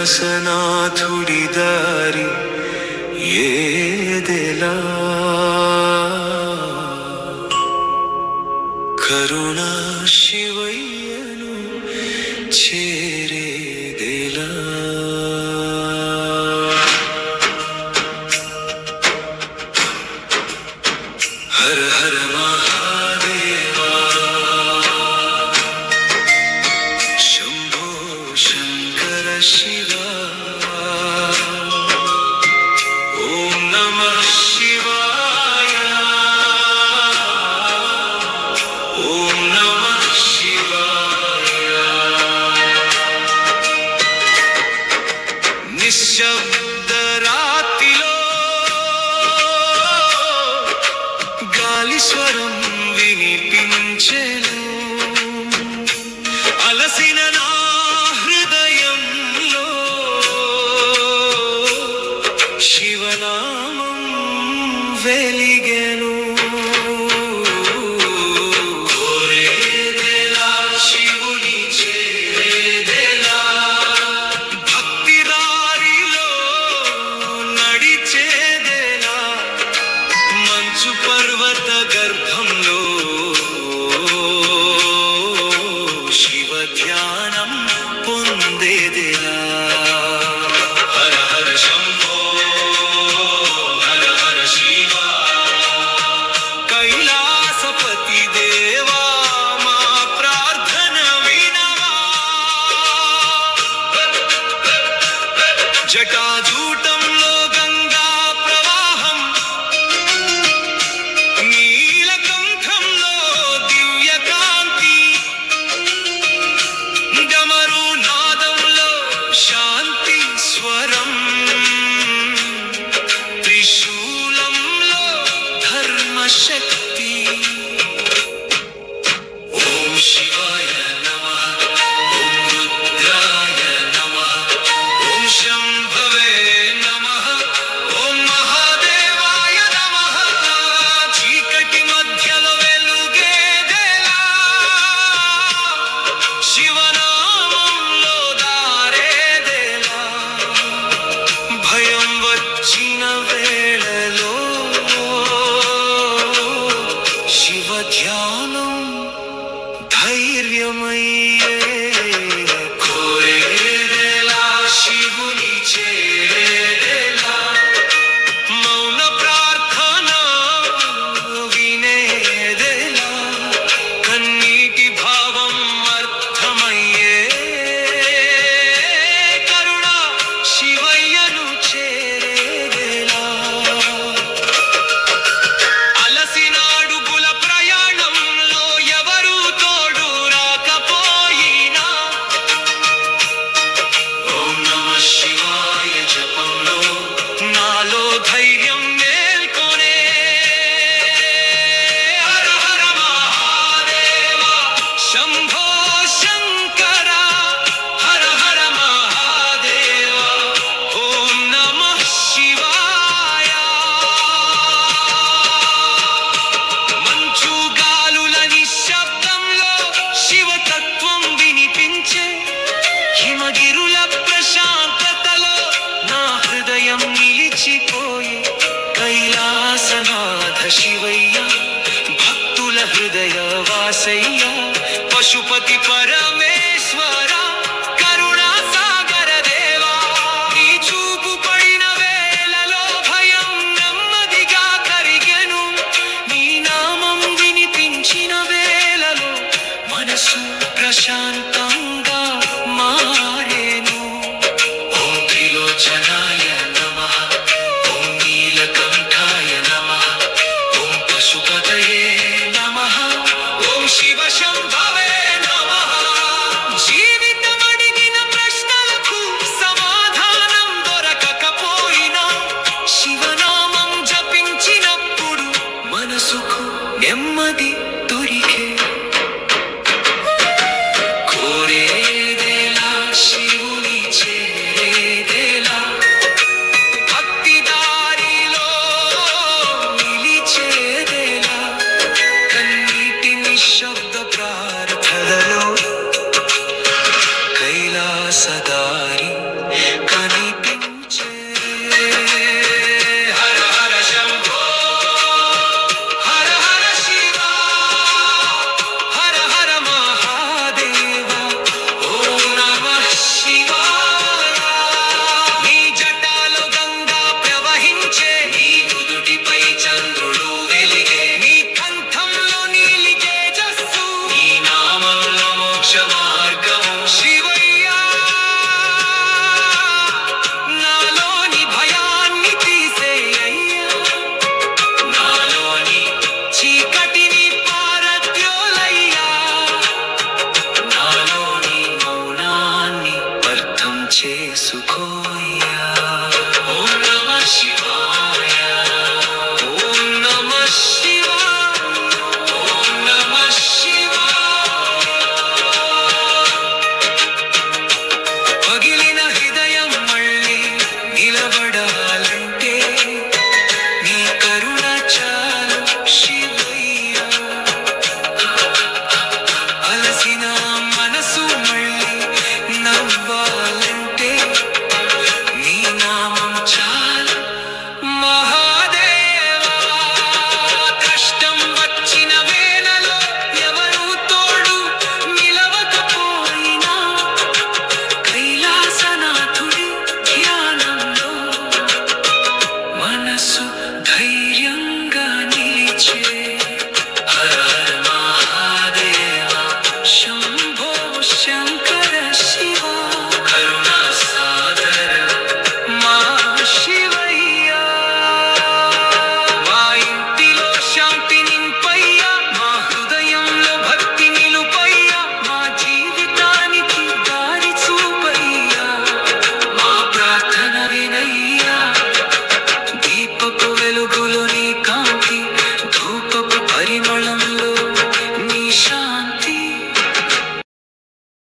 కైలాసనాథుడి దారి ఏదెలా కరుణా శివయ్యను చేరేదెలా హర హర మహాదేవా శంభో శంకర శివా ఓం నమః శివాయ ఓం నమః శివాయ నిశ్శబ్ద రాత్రిలో గాలి స్వరం వినిపించెను అలసిన నా హృదయంలో శివనామం వెలిగెను కోరేదెలా శివుని చేరేదెలా భక్తి దారిలో నడిచేదెలా మంచు పర్వత గర్భంలో శివ ధ్యానం పొందేదెలా హర హర శంభో హర హర శివ కైలాసపతి దేవా మా ప్రార్థన వినవా జటాజూటంలో గంగా ప్రవాహం నీలకంఠంలో దివ్య కాంతి డమరు నాదంలో శాంతి స్వరం త్రిశూలంలో ధర్మశక్తి ఓం శివాయ నమః ఓం రుద్రాయ నమః ఓం శంభవే నమః ఓం మహాదేవాయ నమః చీకటి మధ్యలో వెలుగేదెలా శివనామంలో దారేదెలా భయం వచ్చిన వేళలో శివ ధ్యానం ధైర్యమయ్యే కోరేదెలా శివుని చేరేదెలా మౌన ప్రార్థన వినేదెలా కన్నీటి భావం అర్థమయ్యే కరుణ శివయ్యను చేరేదెలా అలసిన అడుగుల ప్రయాణంలో ఎవరు తోడు రాకపోయినా ఓం నమః శివాయ జపంలో నాలో ధైర్యం మేల్కొనే హర హర మహాదేవా శంభో శంకర హర హర మహాదేవా ఓం నమః శివాయ మంచు గాలుల నిశ్శబ్దంలో శివతత్వం వినిపించే హిమగిరుల ప్రశాంతతలో నా హృదయం నిలిచిపోయే కైలాసనాథ శివయ్య భక్తుల హృదయ వాసయ్య పశుపతి పరమేశ్వర కరుణా సాగర దేవా నీ చూపు పడిన వేళలో భయం నెమ్మదిగా కరిగెను నీ నామం వినిపించిన వేళలో మనసు ప్రశాంతంగా మారేను ఓం త్రిలోచనాయ నమః ఓం నీలకంఠాయ నమః ఓం పశుపతయే నమః ఓం శివ శంభవే నమః విలాసదారి కనిపించే. హర హర శంభో హర హర శివ హర హర మహాదేవ ఓం నమః శివాయ. నీ జటాలో గంగా ప్రవహించే, నీ నుదుటిపై చంద్రుడు వెలిగే, నీ కంఠంలో నీలి తేజస్సు, నీ నామంలో మోక్ష మార్గం. శివయ్యా నాలోని భయాన్ని తీసేయ్యా, నాలోని చీకటిని పారద్రోలయ్యా, నాలోని మౌనాన్ని అర్థం చేసుకో.